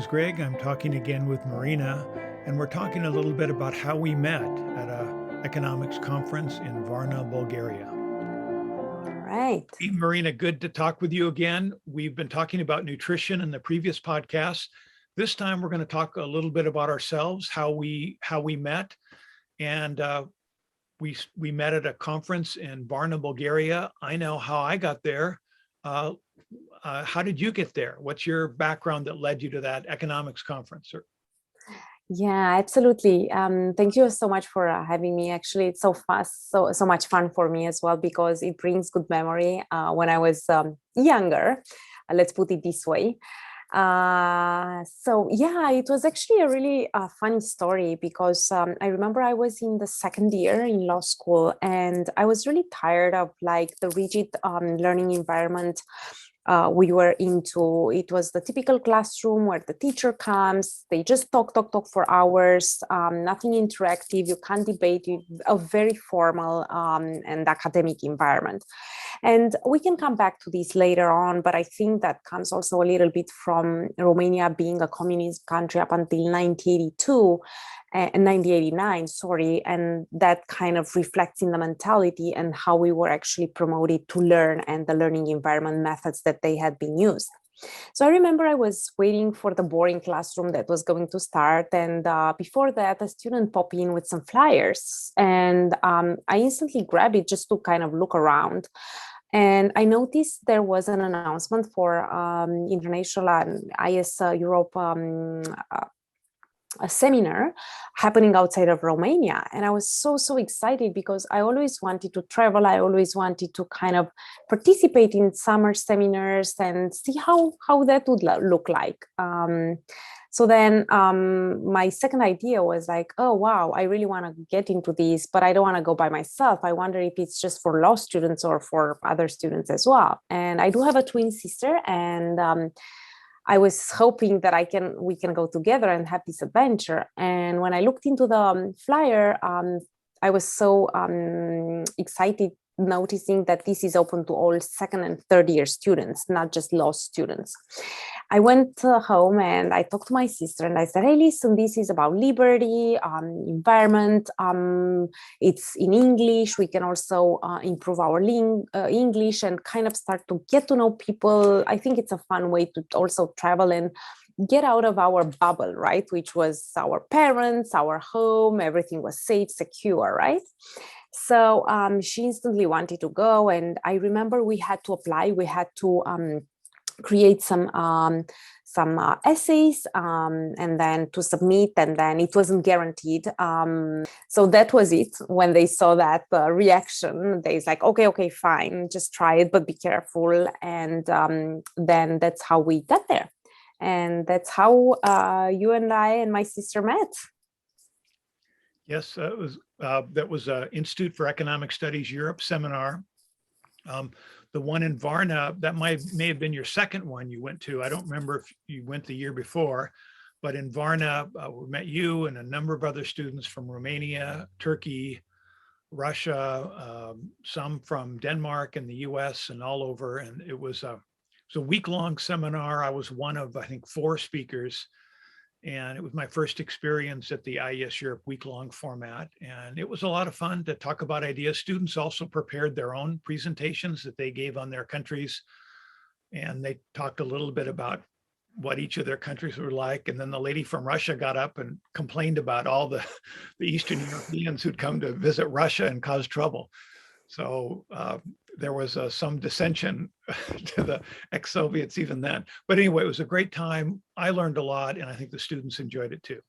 Greg. I'm talking again with Marina, and we're talking a little bit about how we met at a economics conference in Varna, Bulgaria. All right. Hey, Marina, good to talk with you again. We've been talking about nutrition in the previous podcast. This time, we're going to talk a little bit about ourselves, how we met, and we met at a conference in Varna, Bulgaria. I know how I got there. How did you get there? What's your background that led you to that economics conference? Yeah, absolutely. Thank you so much for having me. Actually, it's so fast, so much fun for me as well because it brings good memory when I was younger. Let's put it this way. So yeah, it was actually a really funny story because I remember I was in the second year in law school and I was really tired of like the rigid learning environment we were into. It was the typical classroom where the teacher comes, they just talk for hours, nothing interactive, you can't debate, a very formal and academic environment. And we can come back to this later on, but I think that comes also a little bit from Romania being a communist country up until 1982. 1989, sorry, and that kind of reflects in the mentality and how we were actually promoted to learn and the learning environment methods that they had been used. So I remember I was waiting for the boring classroom that was going to start. And before that, a student popped in with some flyers. And I instantly grabbed it just to kind of look around. And I noticed there was an announcement for International IS Europe a seminar happening outside of Romania. And I was so excited because I always wanted to travel. I always wanted to kind of participate in summer seminars and see how that would look like. So then my second idea was like, oh, wow, I really want to get into this, but I don't want to go by myself. I wonder if it's just for law students or for other students as well. And I do have a twin sister, and I was hoping that we can go together and have this adventure. And when I looked into the flyer, I was so excited noticing that this is open to all second and third year students, not just law students. I went home and I talked to my sister and I said, hey, listen, this is about liberty, environment. It's in English. We can also improve our English and kind of start to get to know people. I think it's a fun way to also travel and get out of our bubble, right? Which was our parents, our home, everything was safe, secure, right? So she instantly wanted to go. And I remember we had to apply. We had to create some essays and then to submit, and then it wasn't guaranteed. So that was it. When they saw that reaction, they's like, okay, fine, just try it, but be careful. And then that's how we got there. And that's how you and I and my sister met. Yes, that was Institute for Economic Studies Europe seminar. The one in Varna, that may have been your second one you went to. I don't remember if you went the year before, but in Varna, we met you and a number of other students from Romania, Turkey, Russia, some from Denmark and the US and all over. And it was a week-long seminar. I was one of, I think, 4 speakers. And it was my first experience at the IES Europe week-long format. And it was a lot of fun to talk about ideas. Students also prepared their own presentations that they gave on their countries. And they talked a little bit about what each of their countries were like. And then the lady from Russia got up and complained about all the Eastern Europeans who'd come to visit Russia and cause trouble. So there was some dissension to the ex-Soviets even then. But anyway, it was a great time. I learned a lot, and I think the students enjoyed it too.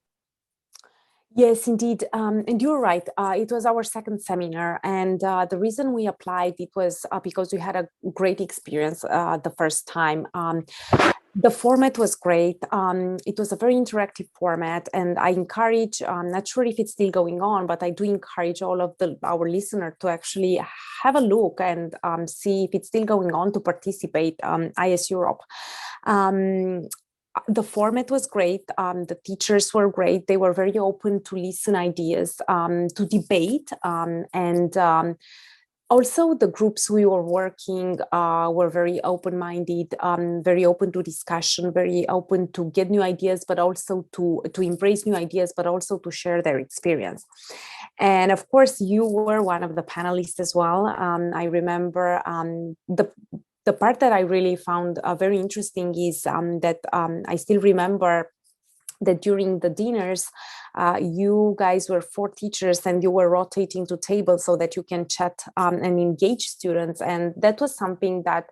Yes, indeed. And you're right. It was our second seminar. And the reason we applied, it was because we had a great experience the first time. The format was great. It was a very interactive format, and I encourage, I'm not sure if it's still going on, but I do encourage all of our listeners to actually have a look and see if it's still going on to participate IS Europe. The format was great. The teachers were great. They were very open to listen ideas, to debate, and Also, the groups we were working were very open-minded, very open to discussion, very open to get new ideas, but also to embrace new ideas, but also to share their experience. And of course, you were one of the panelists as well. I remember the part that I really found very interesting is that I still remember that during the dinners, you guys were 4 teachers and you were rotating to tables so that you can chat and engage students. And that was something that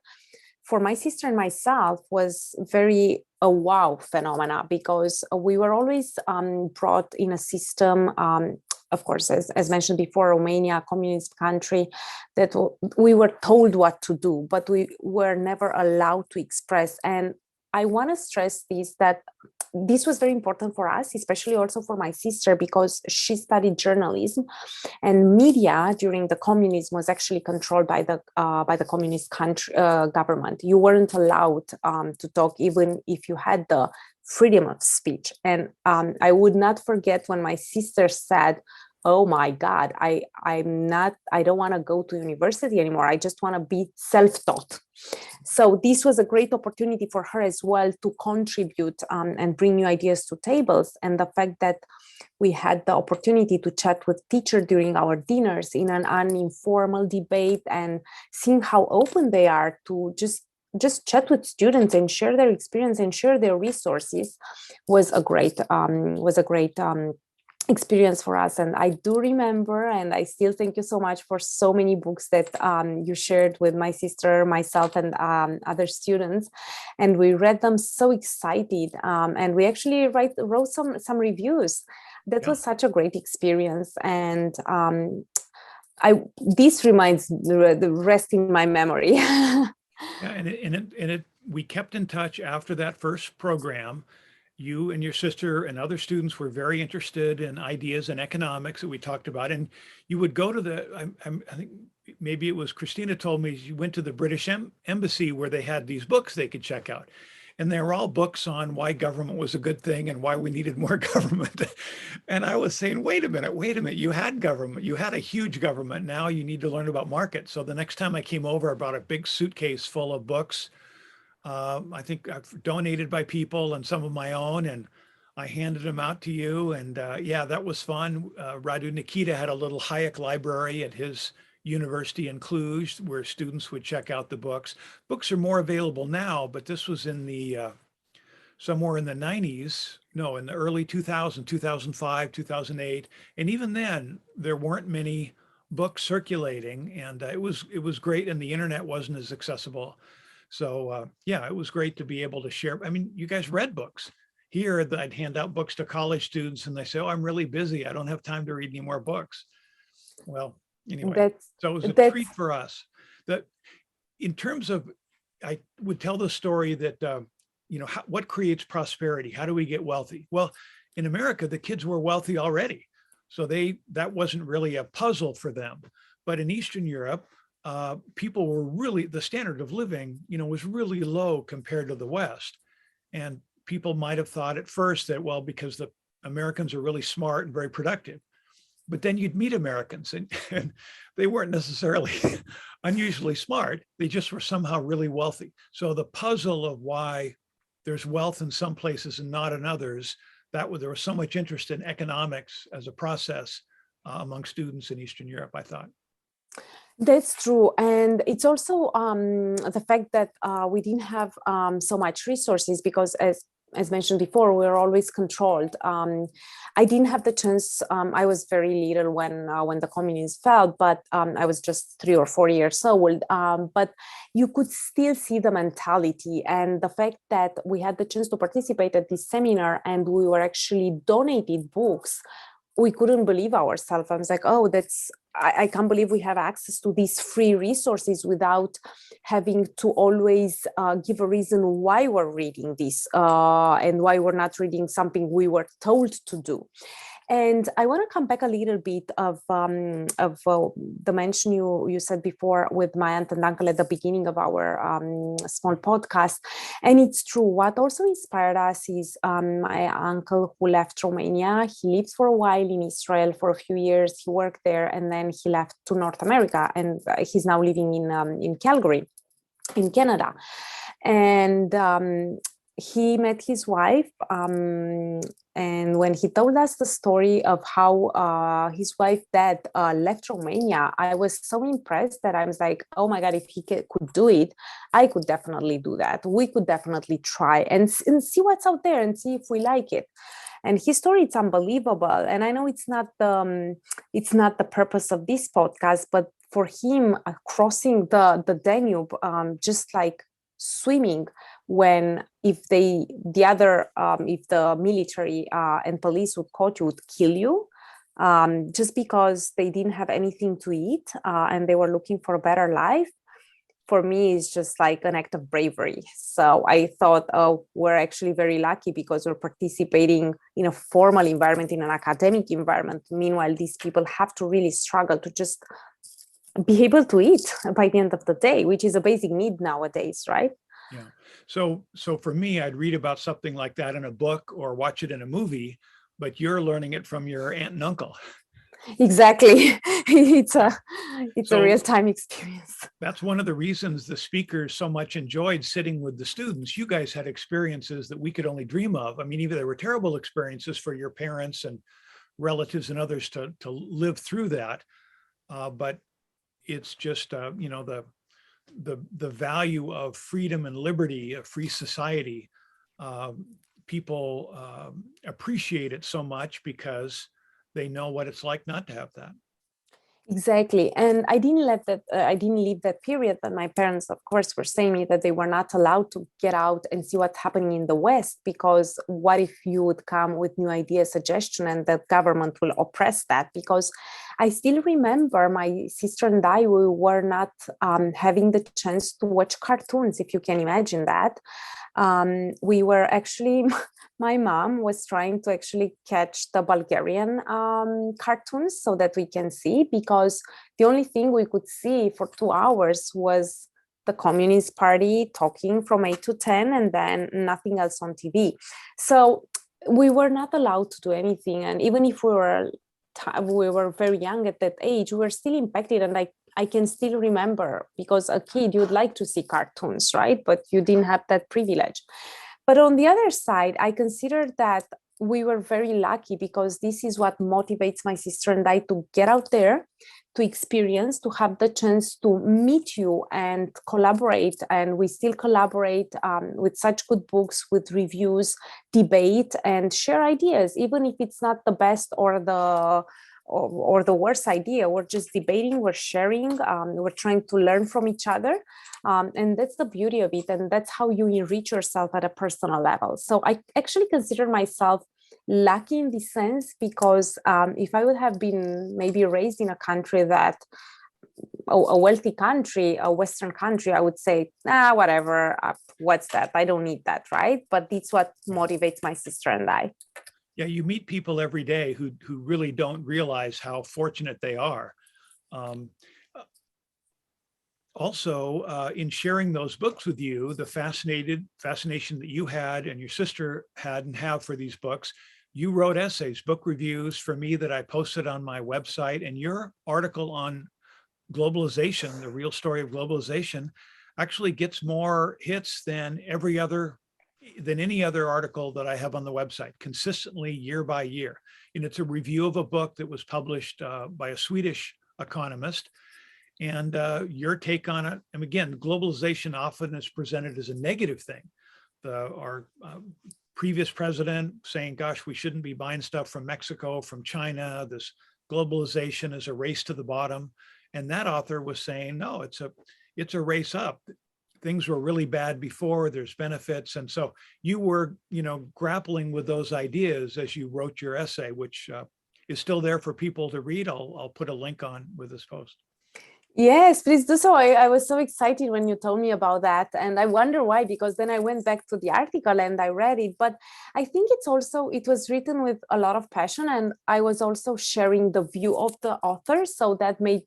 for my sister and myself was very a wow phenomena, because we were always brought in a system, of course, as mentioned before, Romania, a communist country, that we were told what to do, but we were never allowed to express. And I want to stress this, that this was very important for us, especially also for my sister, because she studied journalism, and media during the communism was actually controlled by the communist country government. You weren't allowed to talk, even if you had the freedom of speech. And I would not forget when my sister said, oh my God, I don't want to go to university anymore. I just want to be self-taught. So this was a great opportunity for her as well to contribute and bring new ideas to tables. And the fact that we had the opportunity to chat with teachers during our dinners in an informal debate, and seeing how open they are to just chat with students and share their experience and share their resources was a great experience for us. And I do remember, and I still thank you so much for so many books that you shared with my sister, myself, and other students, and we read them so excited, and we actually wrote some reviews. That was such a great experience, and this reminds the rest in my memory. Yeah, and we kept in touch after that first program. You and your sister and other students were very interested in ideas and economics that we talked about. And you would go to I think maybe it was Christina told me, you went to the British Embassy where they had these books they could check out. And they were all books on why government was a good thing and why we needed more government. And I was saying, wait a minute, you had government, you had a huge government. Now you need to learn about markets. So the next time I came over, I brought a big suitcase full of books. I think I've donated by people and some of my own, and I handed them out to you. And yeah, that was fun. Radu Nikita had a little Hayek library at his university in Cluj where students would check out the books. Books are more available now, but this was in the somewhere in the 90s, no, in the early 2000s, 2005, 2008. And even then, there weren't many books circulating, and it was great, and the internet wasn't as accessible. So yeah, it was great to be able to share. I mean, you guys read books. Here, I'd hand out books to college students and they say, oh, I'm really busy. I don't have time to read any more books. Well, anyway, so it was a treat for us. That in terms of, I would tell the story that, what creates prosperity? How do we get wealthy? Well, in America, the kids were wealthy already. So that wasn't really a puzzle for them. But in Eastern Europe, people were really, the standard of living, was really low compared to the West. And people might have thought at first that, well, because the Americans are really smart and very productive. But then you'd meet Americans and they weren't necessarily unusually smart. They just were somehow really wealthy. So the puzzle of why there's wealth in some places and not in others, there was so much interest in economics as a process among students in Eastern Europe, I thought. That's true. And it's also the fact that we didn't have so much resources, because as mentioned before, we were always controlled. I didn't have the chance. I was very little when the communism fell, but I was just 3 or 4 years old. But you could still see the mentality and the fact that we had the chance to participate at this seminar, and we were actually donated books. We couldn't believe ourselves. I was like, oh, I can't believe we have access to these free resources without having to always give a reason why we're reading this and why we're not reading something we were told to do. And I want to come back a little bit of the mention you said before with my aunt and uncle at the beginning of our small podcast. And it's true. What also inspired us is my uncle who left Romania. He lived for a while in Israel for a few years. He worked there, and then he left to North America, and he's now living in Calgary, in Canada. And he met his wife, and when he told us the story of how his wife dad left Romania, I was so impressed that I was like, oh my God, if he could do it, I could definitely do that. We could definitely try and see what's out there and see if we like it. And his story, it's unbelievable. And I know it's not the purpose of this podcast, but for him, crossing the Danube, just like swimming, when if the military and police would caught you, would kill you, just because they didn't have anything to eat, and they were looking for a better life. For me, it's just like an act of bravery. So I thought, oh, we're actually very lucky because we're participating in a formal environment, in an academic environment. Meanwhile, these people have to really struggle to just be able to eat by the end of the day, which is a basic need nowadays, right? Yeah. So for me, I'd read about something like that in a book or watch it in a movie, but you're learning it from your aunt and uncle. Exactly. It's a real-time experience. That's one of the reasons the speakers so much enjoyed sitting with the students. You guys had experiences that we could only dream of. I mean, even there were terrible experiences for your parents and relatives and others to live through that. But it's just, the value of freedom and liberty, a free society. People appreciate it so much because they know what it's like not to have that. Exactly. And I didn't leave that period, but my parents, of course, were saying me that they were not allowed to get out and see what's happening in the West, because what if you would come with new ideas, suggestion, and the government will oppress that? Because I still remember my sister and I, we were not having the chance to watch cartoons, if you can imagine that. We were actually, my mom was trying to actually catch the Bulgarian cartoons so that we can see, because the only thing we could see for 2 hours was the Communist Party talking from 8 to 10, and then nothing else on TV. So we were not allowed to do anything. And even if we were very young at that age, we were still impacted. And I can still remember, because a kid, you'd like to see cartoons, right? But you didn't have that privilege. But on the other side, I consider that we were very lucky, because this is what motivates my sister and I to get out there, to experience, to have the chance to meet you and collaborate. And we still collaborate with such good books, with reviews, debate, and share ideas, even if it's not the best or the worst idea. We're just debating, we're sharing, we're trying to learn from each other. And that's the beauty of it. And that's how you enrich yourself at a personal level. So I actually consider myself lucky in this sense, because if I would have been maybe raised in a country that, a wealthy country, a Western country, I would say, whatever, what's that? I don't need that, right? But it's what motivates my sister and I. Yeah, you meet people every day who really don't realize how fortunate they are. Also, in sharing those books with you, the fascination that you had and your sister had and have for these books, you wrote essays, book reviews for me that I posted on my website, and your article on globalization, the real story of globalization, actually gets more hits than any other article that I have on the website, consistently year by year. And it's a review of a book that was published by a Swedish economist. And your take on it, and again, globalization often is presented as a negative thing. Our previous president saying, gosh, we shouldn't be buying stuff from Mexico, from China. This globalization is a race to the bottom. And that author was saying, no, it's a race up. Things were really bad before, there's benefits. And so you were, grappling with those ideas as you wrote your essay, which is still there for people to read. I'll put a link on with this post. Yes, please do so. I was so excited when you told me about that. And I wonder why, because then I went back to the article and I read it. But I think it's also, it was written with a lot of passion. And I was also sharing the view of the author. So that made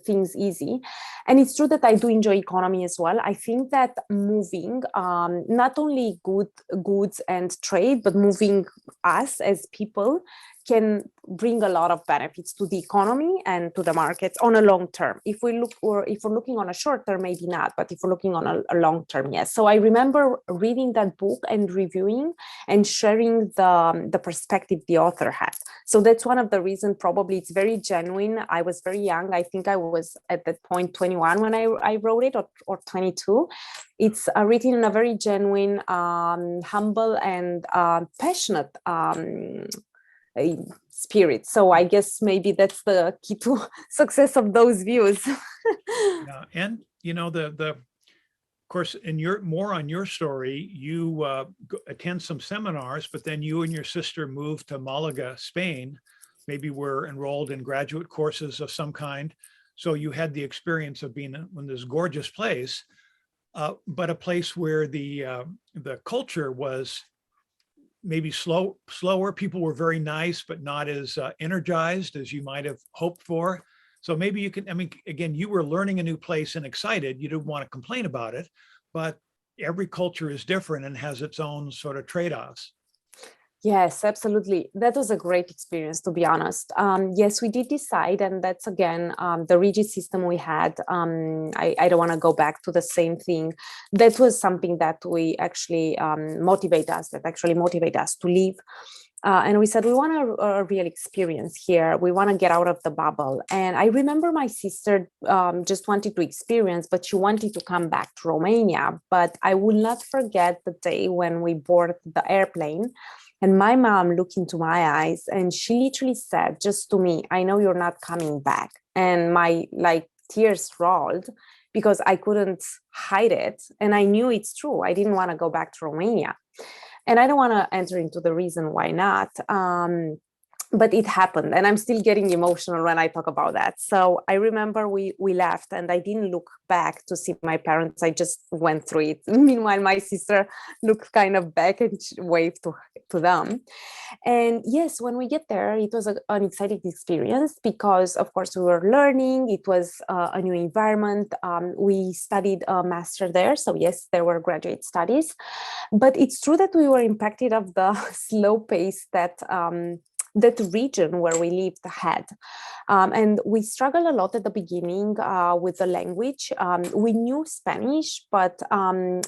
things easy. And it's true that I do enjoy economy as well. I think that moving not only goods and trade, but moving us as people can bring a lot of benefits to the economy and to the markets on a long term. If we look, or if we're looking on a short term, maybe not, but if we're looking on a long term, yes. So I remember reading that book and reviewing and sharing the perspective the author had. So that's one of the reasons. Probably it's very genuine. I was very young. I think I was at that point 21 when I wrote it, or 22. It's written in a very genuine, humble, and passionate spirit. So I guess maybe that's the key to success of those views. Yeah, and of course, in your more on your story, you attend some seminars, but then you and your sister moved to Malaga, Spain. Maybe were enrolled in graduate courses of some kind. So you had the experience of being in this gorgeous place, but a place where the culture was maybe slower. People were very nice, but not as energized as you might have hoped for. So maybe you can, I mean, again, you were learning a new place and excited. You didn't want to complain about it, but every culture is different and has its own sort of trade-offs. Yes, absolutely. That was a great experience, to be honest. Yes, we did decide, and that's again the rigid system we had. I don't want to go back to the same thing. That was something that we actually motivate us to leave. And we said we want a real experience here. We want to get out of the bubble. And I remember my sister just wanted to experience, but she wanted to come back to Romania. But I will not forget the day when we boarded the airplane. And my mom looked into my eyes and she literally said just to me, I know you're not coming back. And my tears rolled because I couldn't hide it. And I knew it's true. I didn't want to go back to Romania. And I don't want to enter into the reason why not. But it happened, and I'm still getting emotional when I talk about that. So I remember we left, and I didn't look back to see my parents. I just went through it. Meanwhile, my sister looked kind of back and waved to them. And yes, when we get there, it was an exciting experience because, of course, we were learning. It was a new environment. We studied a master there, so yes, there were graduate studies. But it's true that we were impacted of the slow pace that region where we lived had. And we struggled a lot at the beginning with the language. We knew Spanish, but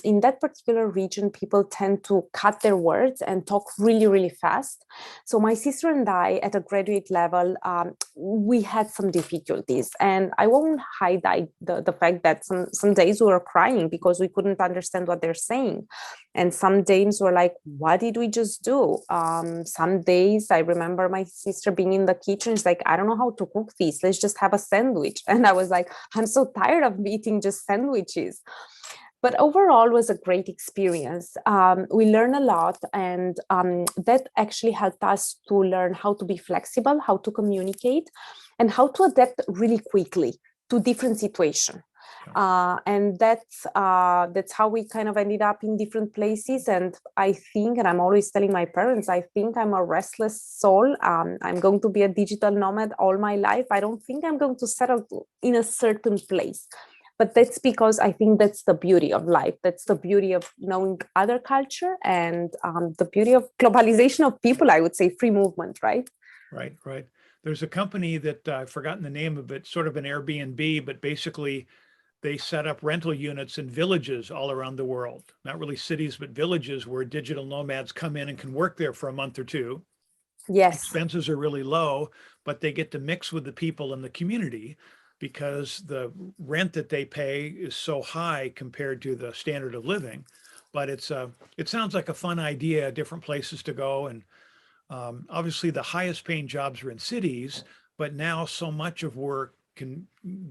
in that particular region, people tend to cut their words and talk really, really fast. So my sister and I, at a graduate level, we had some difficulties. And I won't hide the fact that some days we were crying because we couldn't understand what they're saying. And some days were like, what did we just do? Some days I remember my sister being in the kitchen. She's like, I don't know how to cook this. Let's just have a sandwich. And I was like, I'm so tired of eating just sandwiches. But overall was a great experience. We learned a lot, and that actually helped us to learn how to be flexible, how to communicate, and how to adapt really quickly to different situations. And that's how we kind of ended up in different places. And I think, and I'm always telling my parents, I think I'm a restless soul. I'm going to be a digital nomad all my life. I don't think I'm going to settle in a certain place. But that's because I think that's the beauty of life. That's the beauty of knowing other culture, and the beauty of globalization of people, I would say, free movement, right? Right. There's a company that I've forgotten the name of it, sort of an Airbnb, but basically they set up rental units in villages all around the world, not really cities, but villages where digital nomads come in and can work there for a month or two. Yes. Expenses are really low, but they get to mix with the people in the community because the rent that they pay is so high compared to the standard of living. But it sounds like a fun idea, different places to go. And obviously the highest paying jobs are in cities, but now so much of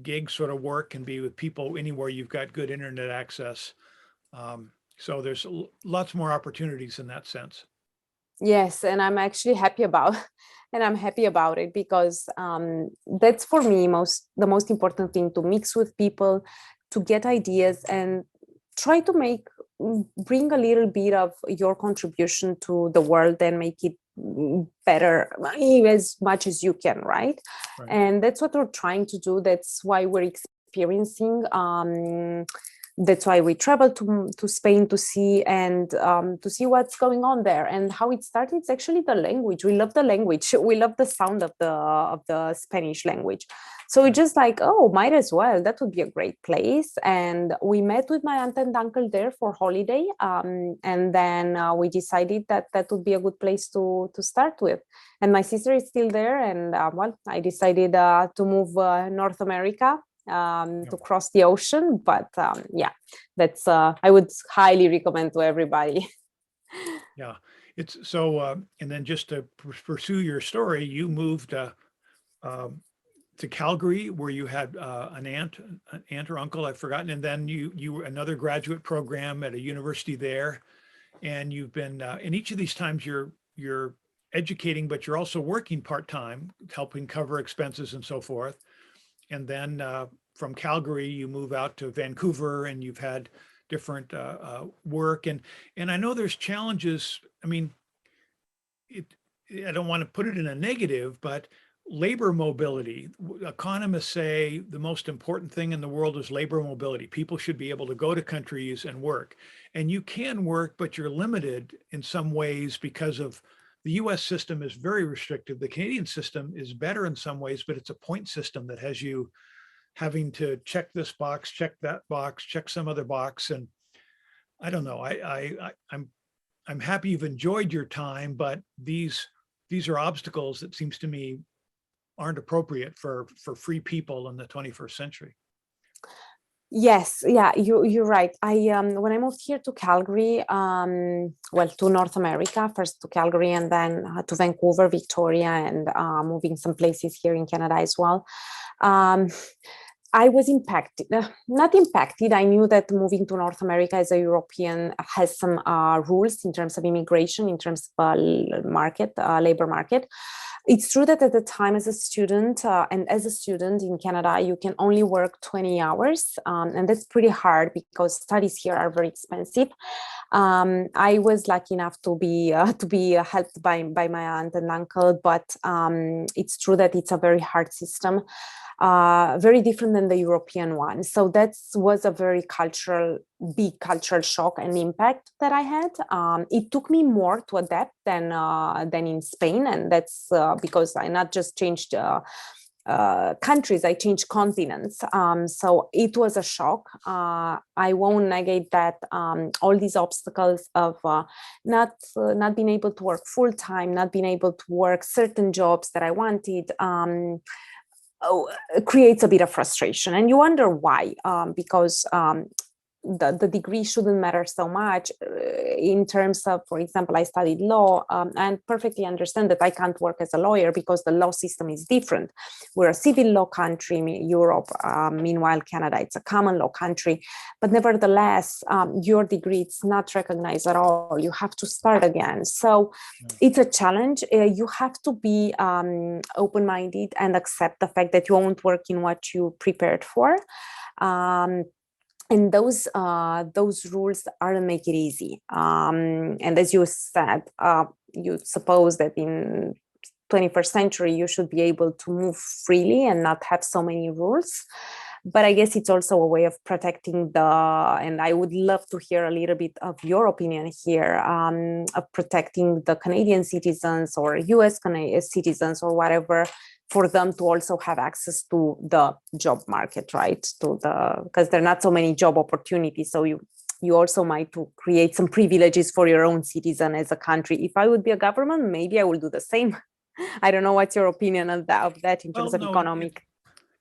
gig sort of work can be with people anywhere you've got good internet access. So there's lots more opportunities in that sense. Yes, and I'm actually happy about and I'm happy about it because that's for me the most important thing, to mix with people, to get ideas and try to bring a little bit of your contribution to the world and make it better as much as you can, right? Right. And that's what we're trying to do. That's why we're experiencing that's why we traveled to Spain to see and to see what's going on there and how it started. It's actually the language. We love the language. We love the sound of the Spanish language. So we Right. just like, oh, might as well. That would be a great place. And we met with my aunt and uncle there for holiday, and then we decided that that would be a good place to start with. And my sister is still there, and well, I decided to move North America, Yeah. to cross the ocean. But yeah, that's I would highly recommend to everybody. Yeah. It's so, and then just to pursue your story, you moved um, to Calgary, where you had an aunt or uncle, I've forgotten, and then you were another graduate program at a university there, and you've been in each of these times you're educating, but you're also working part time, helping cover expenses and so forth. And then from Calgary, you move out to Vancouver, and you've had different work, and I know there's challenges. I mean, it, I don't want to put it in a negative, but labor mobility. Economists say the most important thing in the world is labor mobility. People should be able to go to countries and work. And you can work, but you're limited in some ways because of the US system is very restrictive. The Canadian system is better in some ways, but it's a point system that has you having to check this box, check that box, check some other box. And I don't know. I'm happy you've enjoyed your time, but these are obstacles that seems to me aren't appropriate for free people in the 21st century. Yes, yeah, you're right. I when I moved here to Calgary, well, to North America, first to Calgary and then to Vancouver, Victoria, and moving some places here in Canada as well. Um, I was impacted, not impacted. I knew that moving to North America as a European has some rules in terms of immigration, in terms of market, labor market. It's true that at the time as a student and as a student in Canada, you can only work 20 hours. And that's pretty hard because studies here are very expensive. I was lucky enough to be helped by my aunt and uncle, but it's true that it's a very hard system, very different than the European one. So that was a very big cultural shock and impact that I had. It took me more to adapt than in Spain, and that's because I not just changed countries, I changed continents. So it was a shock. I won't negate that all these obstacles of not being able to work full time, not being able to work certain jobs that I wanted. Creates a bit of frustration, and you wonder why, because the degree shouldn't matter so much in terms of, for example, I studied law, and perfectly understand that I can't work as a lawyer because the law system is different. We're a civil law country, Europe, meanwhile Canada, it's a common law country, but nevertheless, your degree is not recognized at all. You have to start again. So it's a challenge. You have to be open-minded and accept the fact that you won't work in what you prepared for. And those rules aren't make it easy. And as you said, you suppose that in 21st century you should be able to move freely and not have so many rules. But I guess it's also a way of protecting and I would love to hear a little bit of your opinion here, of protecting the Canadian citizens or US citizens or whatever, for them to also have access to the job market, right? Because there are not so many job opportunities. So you also might to create some privileges for your own citizen as a country. If I would be a government, maybe I will do the same. I don't know what's your opinion of that in Well, terms of no, economic.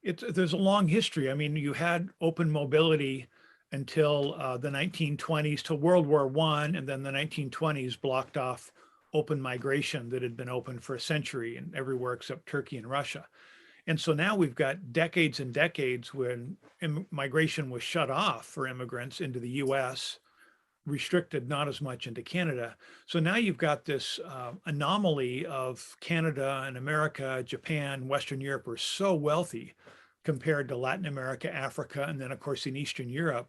there's a long history. I mean, you had open mobility until the 1920s, till World War I, and then the 1920s blocked off open migration that had been open for a century and everywhere except Turkey and Russia. And so now we've got decades and decades when migration was shut off for immigrants into the US, restricted not as much into Canada. So now you've got this anomaly of Canada and America, Japan, Western Europe are so wealthy compared to Latin America, Africa, and then of course in Eastern Europe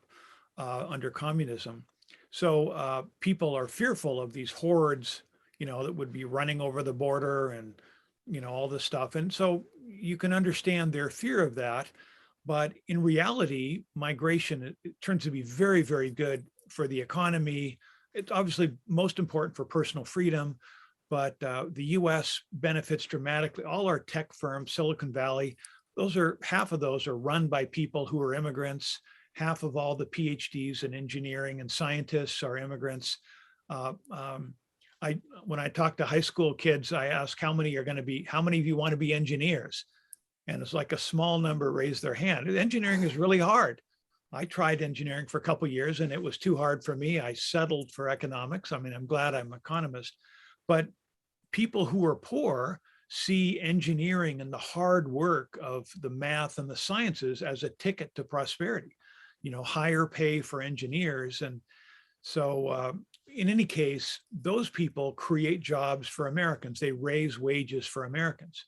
under communism. So people are fearful of these hordes, that would be running over the border and, all this stuff. And so you can understand their fear of that. But in reality, migration, it turns to be very, very good for the economy. It's obviously most important for personal freedom, but the US benefits dramatically. All our tech firms, Silicon Valley, half of those are run by people who are immigrants. Half of all the PhDs in engineering and scientists are immigrants. When I talk to high school kids, I ask how many of you want to be engineers? And it's like a small number raise their hand. Engineering is really hard. I tried engineering for a couple of years and it was too hard for me. I settled for economics. I mean, I'm glad I'm an economist, but people who are poor see engineering and the hard work of the math and the sciences as a ticket to prosperity, higher pay for engineers. And so in any case, those people create jobs for Americans. They raise wages for Americans.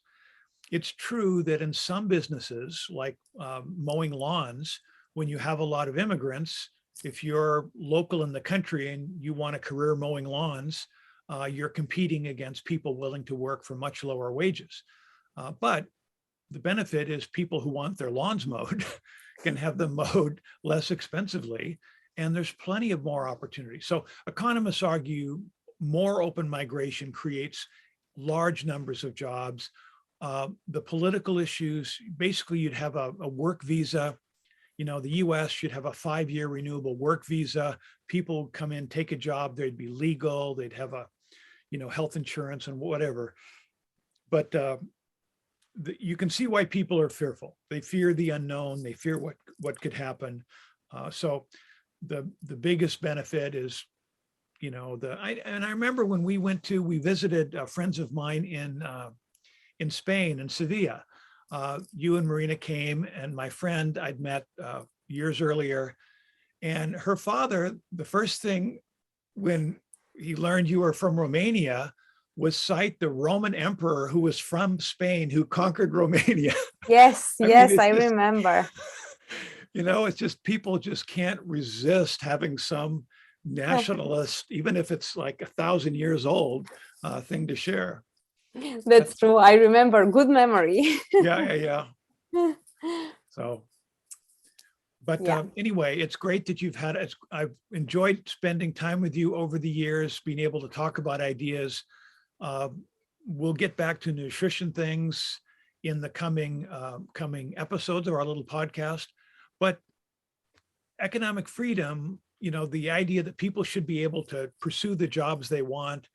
It's true that in some businesses, like mowing lawns, when you have a lot of immigrants, if you're local in the country and you want a career mowing lawns, you're competing against people willing to work for much lower wages. But the benefit is people who want their lawns mowed can have them mowed less expensively, and there's plenty of more opportunity. So economists argue more open migration creates large numbers of jobs. The political issues, basically you'd have a work visa. The US should have a 5-year renewable work visa. People come in, take a job, they'd be legal, they'd have a, health insurance and whatever. But you can see why people are fearful. They fear the unknown, they fear what could happen. So the biggest benefit is, and I remember when we visited friends of mine in Spain, in Sevilla. You and Marina came, and my friend I'd met years earlier, and her father, the first thing when he learned you were from Romania was cite the Roman emperor who was from Spain, who conquered Romania. Yes, I remember. It's just people just can't resist having some nationalist, even if it's like 1,000 years old, thing to share. That's true. I remember. Good memory. Yeah. So, but anyway, it's great that I've enjoyed spending time with you over the years, being able to talk about ideas. We'll get back to nutrition things in the coming episodes of our little podcast. But economic freedom, the idea that people should be able to pursue the jobs they want,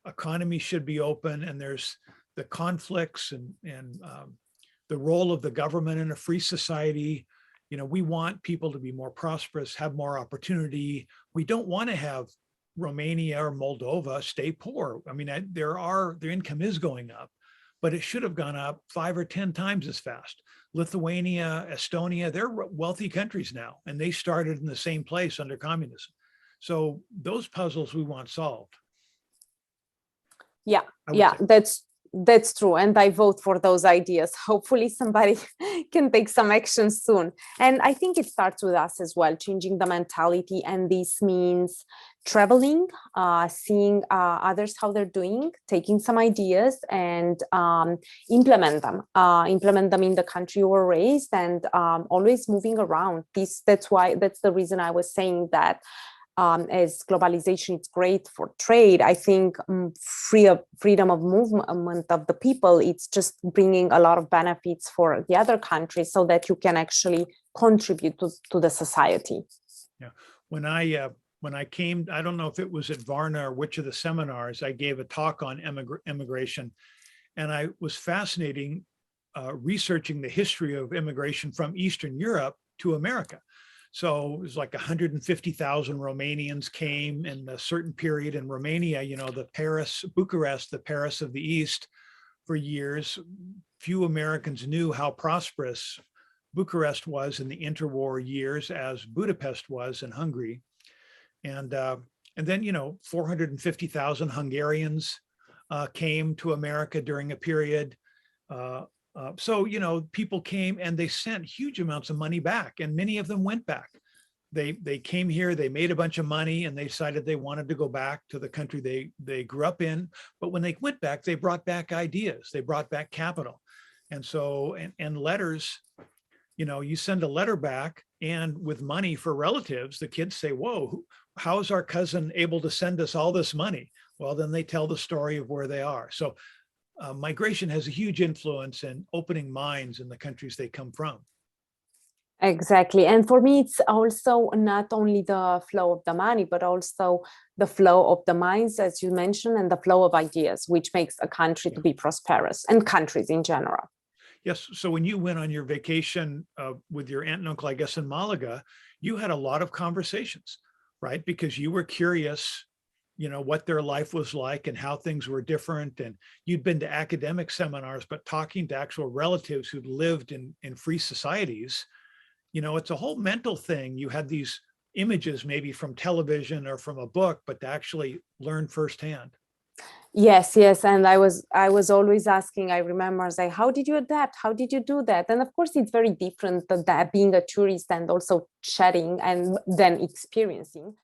economy should be open, and there's the conflicts and the role of the government in a free society. We want people to be more prosperous, have more opportunity. We don't want to have Romania or Moldova stay poor. I mean, their income is going up, but it should have gone up 5 or 10 times as fast. Lithuania, Estonia, they're wealthy countries now, and they started in the same place under communism. So those puzzles we want solved. Yeah, that's true. And I vote for those ideas. Hopefully somebody can take some action soon. And I think it starts with us as well, changing the mentality. And this means traveling, seeing others, how they're doing, taking some ideas and implement them in the country you were raised, and always moving around. That's the reason I was saying that as globalization is great for trade, I think freedom of movement of the people, it's just bringing a lot of benefits for the other countries so that you can actually contribute to the society. Yeah. When I came, I don't know if it was at Varna or which of the seminars, I gave a talk on immigration, and I was fascinating researching the history of immigration from Eastern Europe to America. So it was like 150,000 Romanians came in a certain period in Romania, Bucharest, the Paris of the East, for years. Few Americans knew how prosperous Bucharest was in the interwar years as Budapest was in Hungary. And then, 450,000 Hungarians came to America during a period. So, people came and they sent huge amounts of money back, and many of them went back. They came here, they made a bunch of money, and they decided they wanted to go back to the country they grew up in. But when they went back, they brought back ideas, they brought back capital. And so, and letters, you send a letter back, and with money for relatives, the kids say, whoa, how is our cousin able to send us all this money? Well, then they tell the story of where they are. So migration has a huge influence in opening minds in the countries they come from. Exactly. And for me, it's also not only the flow of the money, but also the flow of the minds, as you mentioned, and the flow of ideas, which makes a country to be prosperous, and countries in general. Yes. So when you went on your vacation with your aunt and uncle, I guess in Malaga, you had a lot of conversations, right? Because you were curious, what their life was like and how things were different. And you'd been to academic seminars, but talking to actual relatives who'd lived in free societies, it's a whole mental thing. You had these images maybe from television or from a book, but to actually learn firsthand. Yes, yes. And I was always asking, I remember, say, how did you adapt? How did you do that? And of course, it's very different than that being a tourist and also chatting and then experiencing.